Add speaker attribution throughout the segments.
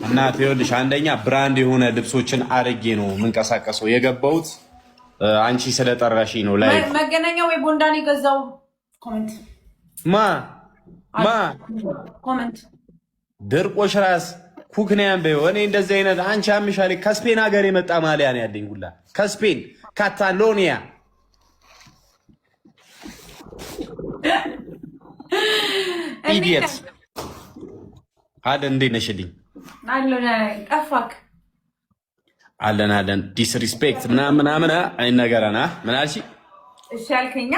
Speaker 1: እናቴ ይኸውልሽ፣ አንደኛ ብራንድ የሆነ ልብሶችን አርጌ ነው የምንቀሳቀሰው። የገባሁት አንቺ ስለጠራሽ ነው። ላይ
Speaker 2: መገናኛ ወይ ቦንዳን የገዛው ኮሜንት ኮሜንት
Speaker 1: ድርቆሽ ራስ ኩክንያን በይው። እኔ እንደዚህ አይነት አንቺ አምሻለኝ። ከስፔን ሀገር የመጣ ማሊያ ነው ያለኝ ሁላ ከስፔን ካታሎኒያ። ኢዲየት አለ እንዴ ነሽልኝ
Speaker 2: ጠፋክ
Speaker 1: አለን ዲስሪስፔክት ምናምን አይነገረና ምን አልሽ?
Speaker 2: እሺ አልከኛ።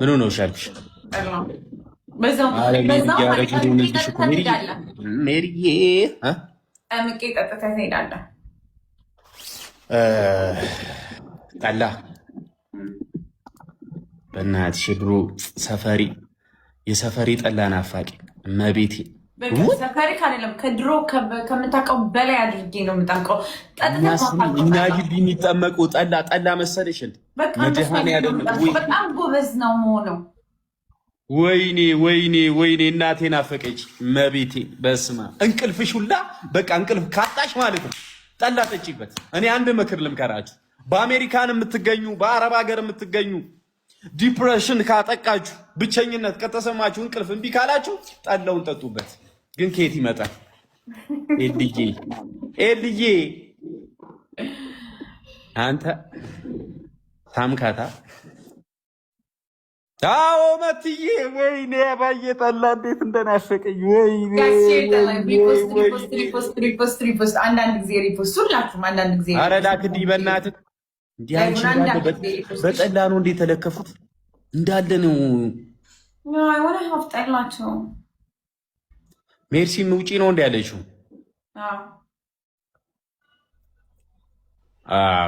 Speaker 1: ምኑ ነው እሺ አልኩሽ? ሜሪዬ
Speaker 2: ምቄ ጠጥተህ ትሄዳለህ።
Speaker 1: ጠላ በእናትሽ ድሮ የሰፈሪ ጠላ ናፋቂ መቤቴ
Speaker 2: ሰፈሪ ካለም ከድሮ ከምታውቀው በላይ አድርጌ ነው የምታውቀው።
Speaker 1: እኛ ግቢ የሚጠመቁ ጠላ መሰለሽ መድኃኒዓለም
Speaker 2: በጣም ጎበዝ ነው መሆነው።
Speaker 1: ወይኔ እናቴ ናፈቀች መቤቴ። በስማ እንቅልፍሽ ሁላ በቃ እንቅልፍ ካጣሽ ማለት ነው ጠላ ጠጪበት። እኔ አንድ ምክር ልምከራችሁ። በአሜሪካን የምትገኙ በአረብ ሀገር የምትገኙ ዲፕሬሽን ካጠቃችሁ፣ ብቸኝነት ከተሰማችሁ፣ እንቅልፍ እምቢ ካላችሁ ጠላውን ጠጡበት። ግን ከየት ይመጣል? ኤልዬ አንተ ሳምካታ። አዎ መትዬ ወይኔ ባየ ጠላ እንዴት እንደናፈቀኝ ወይኔ።
Speaker 2: አንዳንድ ጊዜ ሪፖስት ሁላችሁም አንዳንድ ጊዜ
Speaker 1: ኧረ ላክልኝ በእናትህ። እንዲህ አንቺ በጠላ ነው እንዴ የተለከፉት? እንዳለ ነው
Speaker 2: ወደ ሀፍጠላቸው
Speaker 1: ሜርሲም ውጪ ነው እንዲ ያለችው።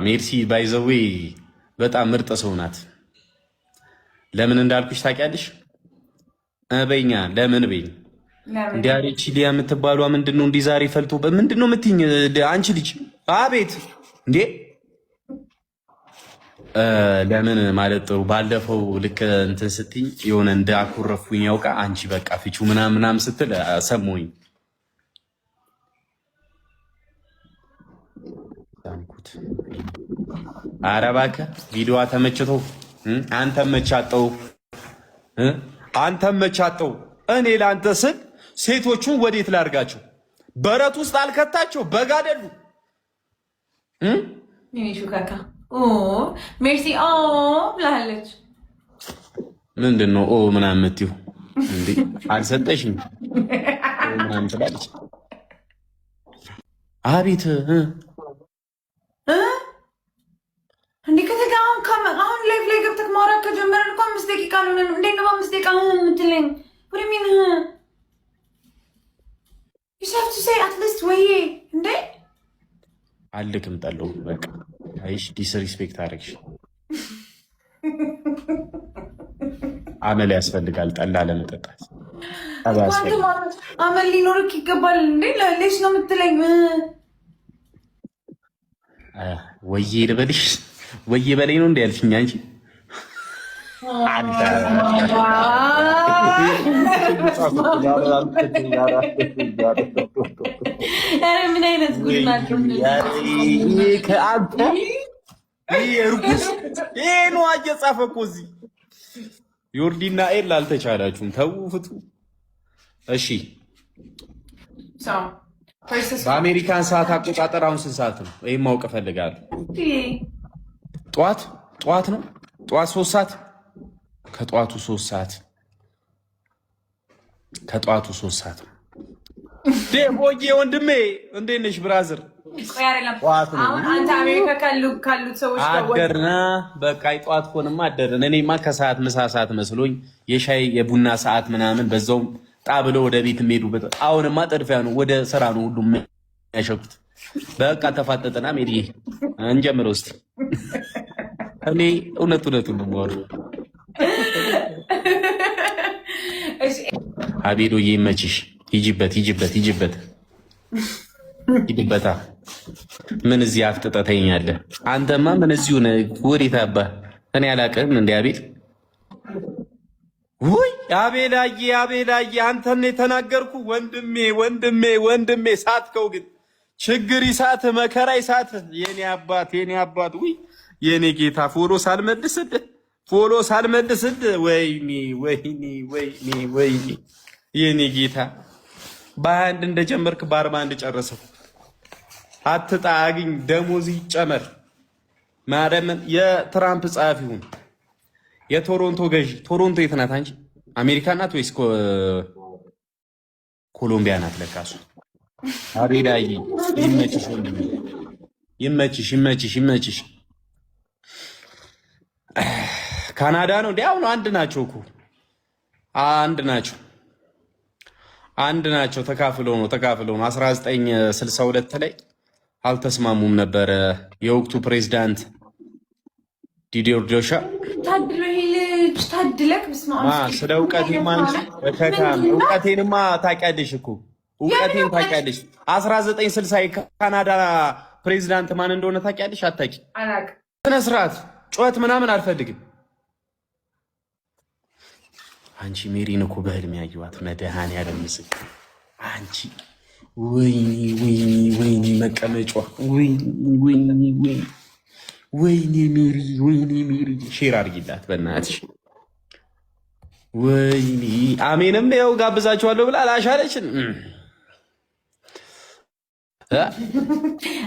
Speaker 1: ሜርሲ ባይዘዌ በጣም ምርጥ ሰው ናት። ለምን እንዳልኩሽ ታውቂያለሽ? በኛ ለምን በኝ እንዲ አሬቺ ሊያ የምትባሏ ምንድን ነው እንዲ ዛሬ ፈልቶ ምንድን ነው የምትይኝ አንቺ ልጅ? አቤት እንዴ ለምን ማለት ጥሩ። ባለፈው ልክ እንትን ስትኝ የሆነ እንደ አኩረፉኝ ያውቃ አንቺ በቃ ፍቹ ምናምን ስትል ሰሞኝ ታንኩት። ኧረ እባክህ ቪዲዮዋ ተመችቶ አንተም መቻጠው እኔ ላንተ ስል ሴቶቹን ወዴት ላርጋቸው? በረት ውስጥ አልከታቸው በግ አይደሉ?
Speaker 2: ሹካካ ሜርሲ ብላለች።
Speaker 1: ምንድን ነው ምናምን የምትይው እንዴ? አልሰጠሽኝ ምናምን ትላለች። አቤት
Speaker 2: እንዴ አሁን ላይፍ ላይ ገብተህ ማውራት ከጀመረን እኮ 5 ደቂቃ ነው። እንዴት ነው 5 ደቂቃ የምትለኝ? ወደሚን ይሻፍቱ ሳይ አትሊስት ወይ እንዴ
Speaker 1: አልክም ጠለው በቃ አይሽ ዲስሪስፔክት አደረግሽ። አመል ያስፈልጋል ጠላ ለመጠጣት።
Speaker 2: አመል ሊኖርክ ይገባል እንዴ? ለሌሽ ነው የምትለኝ?
Speaker 1: ወዬ ልበልሽ ወዬ በላይ ነው እንዴ ያልሽኝ አንቺ? አንተ
Speaker 2: ምን አይነት ጉድ ናቸው?
Speaker 1: ከአንተ እርጉዝ ይሄ ነው እየጻፈ እኮ እዚህ ዮርዲና ኤል አልተቻላችሁም። ተው ፍቱ። እሺ በአሜሪካን ሰዓት አቆጣጠር አሁን ስንት ሰዓት ነው? ይሄን ማወቅ እፈልጋለሁ። ጠዋት ነው። ጠዋት 3 ሰዓት ከጠዋቱ 3 ሰዓት ነው። ደሞዬ ወንድሜ እንዴት ነሽ ብራዘር?
Speaker 2: አንተ አሜሪካ ካሉት ሰዎች
Speaker 1: አደርና በቃ ጠዋት ሆነማ አደርን። እኔማ ከሰዓት ምሳ ሰዓት መስሎኝ የሻይ የቡና ሰዓት ምናምን በዛውም ጣብለው ወደ ቤት የሚሄዱበት። አሁንማ ጥድፊያ ነው፣ ወደ ስራ ነው ሁሉም ያሸኩት። በቃ ተፋጠጠና ሜዲዬ እንጀምረው እስኪ። እኔ እውነቱን ነው የማወራው። አቤዶ ይመችሽ። ሂጂበታ። ምን እዚህ አፍጥጠተኛለህ? አንተማ ምን እዚሁ ነህ? ወዴት አባ እኔ አላውቅም እንዴ አቤል ውይ አቤላዬ አንተን የተናገርኩ ወንድሜ ሳትከው ግን ችግር ይሳት መከራ ይሳት የኔ አባት ውይ የኔ ጌታ ፎሎ ሳልመልስድ ወይኔ የኔ ጌታ በ21 እንደጀመርክ በ41 ጨረሰው። አትጣ አግኝ ደሞዝ ይጨመር ማረምን የትራምፕ ጸሐፊውን የቶሮንቶ ገዢ ቶሮንቶ የት ናት አንቺ? አሜሪካ ናት ወይስ ኮሎምቢያ ናት? ለካሱ አቤላዬ ይመችሽ ወንድሜ ይመችሽ። ካናዳ ነው እንዴ? አሁን አንድ ናቸው እኮ አንድ ናቸው። ተካፍለው ነው 1962 ላይ አልተስማሙም ነበረ የወቅቱ ፕሬዝዳንት ዲዲር ጆሻ
Speaker 2: ታድለክ
Speaker 1: ስለ እውቀቴንማ ታውቂያለሽ እኮ እውቀቴን ታውቂያለሽ። 1960 የካናዳ ፕሬዝዳንት ማን እንደሆነ ታውቂያለሽ? አታውቂ? ስነ ስርዓት ጩኸት ምናምን አልፈልግም። አንቺ ሜሪን እኮ በህልም ያየኋት መድኃኒዓለም ምስክር። አንቺ ወይኔ መቀመጫዋ ወይኔ ሜሪ ሼር አድርጊላት በእናትሽ። ወይኔ አሜንም ያው ጋብዛችኋለሁ ብላ አላሻለችን።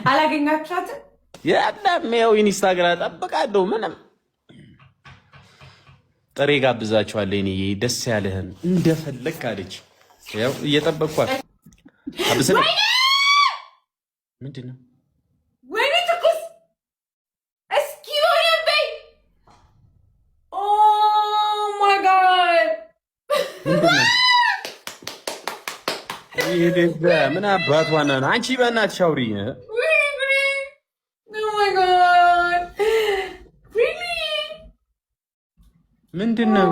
Speaker 2: አላገኛችኋትም?
Speaker 1: የለም ያው ኢንስታግራም ጠብቃለሁ። ምንም ጥሬ ጋብዛችኋለሁ። እኔ ደስ ያለህን እንደፈለግ አለች። ያው እየጠበቅኳት አብስለ ምንድን ነው ምን አባት ዋና ነው አንቺ? በእናትሽ አውሪ። ምንድን ነው?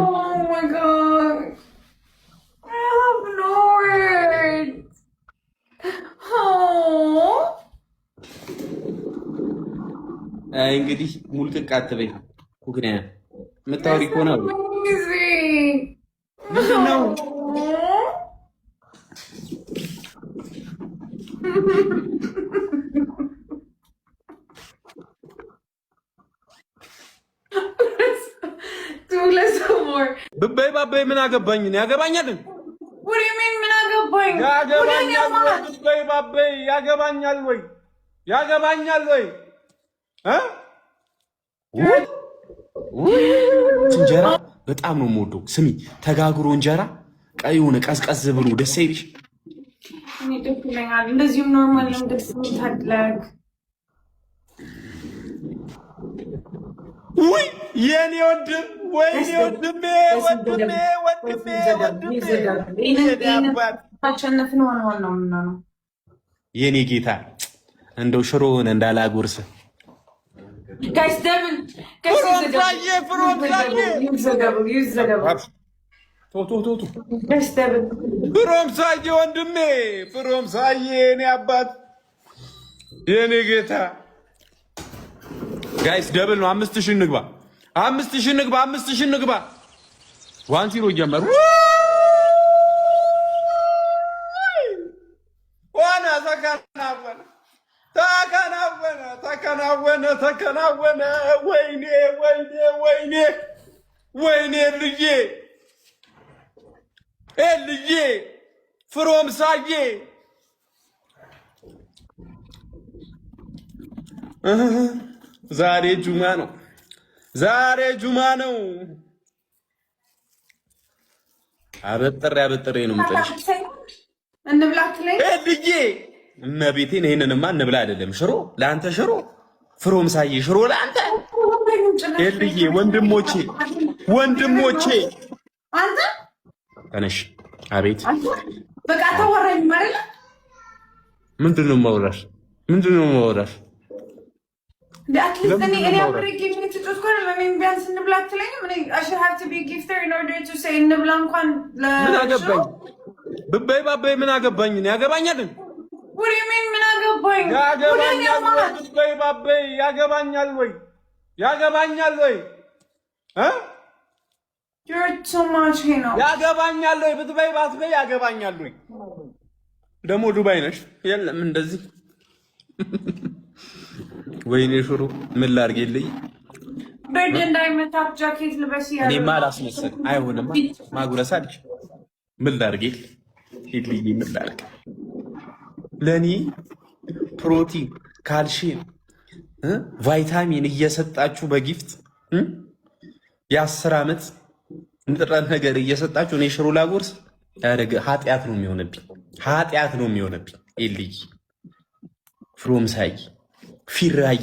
Speaker 1: እንግዲህ ሙልቅቅ አትበይ። ኩክንያ የምታወሪ ከሆነ ምንድን ነው? ብበይ ባበይ ምን አገባኝ? ያገባኛል።
Speaker 2: ምን አገባኝ?
Speaker 1: ብበይ ባበይ ያገባኛል ወይ? እንጀራ በጣም ነው የምወደው። ስሚ ተጋግሮ እንጀራ ቀይ ሆነ ቀዝቀዝ ብሎ ደስ አይልሽ?
Speaker 2: እንደዚሁም ኖርማል ነው ደስ የሚታድለግ።
Speaker 1: ውይ የኔ ወንድም ወንድሜ
Speaker 2: ታሸነፍን ሆነ ነው
Speaker 1: የኔ ጌታ እንደው ሽሮውን እንዳላጎርስ
Speaker 2: ጋይስ ደብል
Speaker 1: ፍሮምሳዬ ወንድሜ ፍሮምሳዬ የኔ አባት የኔ ጌታ ጋይስ ደብል ነው። 5000 እንግባ 5000 እንግባ 1-0 ጀመሩ። ዋና ተከናወነ። ወይኔ ልጄ ፍሮምሳዬ ዛሬ ጁማ ነው። አበጥሬ ነው የምጥልሽ ልጄ። እመቤቴን ይሄንንማ እንብላ አይደለም ሽሮ ለአንተ ሽሮ ፍሮምሳዬ ሽሮ ለአንተ ልጄ። ወንድሞቼ
Speaker 2: አንተ
Speaker 1: ተነሽ። አቤት
Speaker 2: በቃ ተወራኝ ማለት
Speaker 1: ምንድን ነው የማወራሽ?
Speaker 2: አትሊስት እኔ አብሬ ጊፍት ቢያንስ እንብላ አትለኝም? I should have to be a gifter in order to say እንብላ እንኳን
Speaker 1: ምን አገባኝ? ብበይ ባበይ ምን አገባኝ? ነው ያገባኛል።
Speaker 2: What do you mean ምን አገባኝ?
Speaker 1: ብበይ ባበይ ያገባኛል ወይ?
Speaker 2: so much ነው
Speaker 1: ያገባኛል ወይ ብትበይ ባትበይ ያገባኛል ወይ ደግሞ ዱባይ ነሽ የለም እንደዚህ ወይኔ ሽሮ ምን ላድርግልኝ
Speaker 2: በድ እንዳይመታክ ጃኬት ልበስ ያለው
Speaker 1: እኔ ማላስመሰል አይሆንም ማጉረስ አልች ምን ላድርግል ሂድልኝ ምን ላድርግ ለኔ ፕሮቲን ካልሲየም ቫይታሚን እየሰጣችሁ በጊፍት የ10 ዓመት ንጥረ ነገር እየሰጣችሁ እኔ ሽሮ ላጎርስ ያደረገ ኃጢአት ነው የሚሆነብኝ ኤልይ ፍሮም ሳይ ፊራይ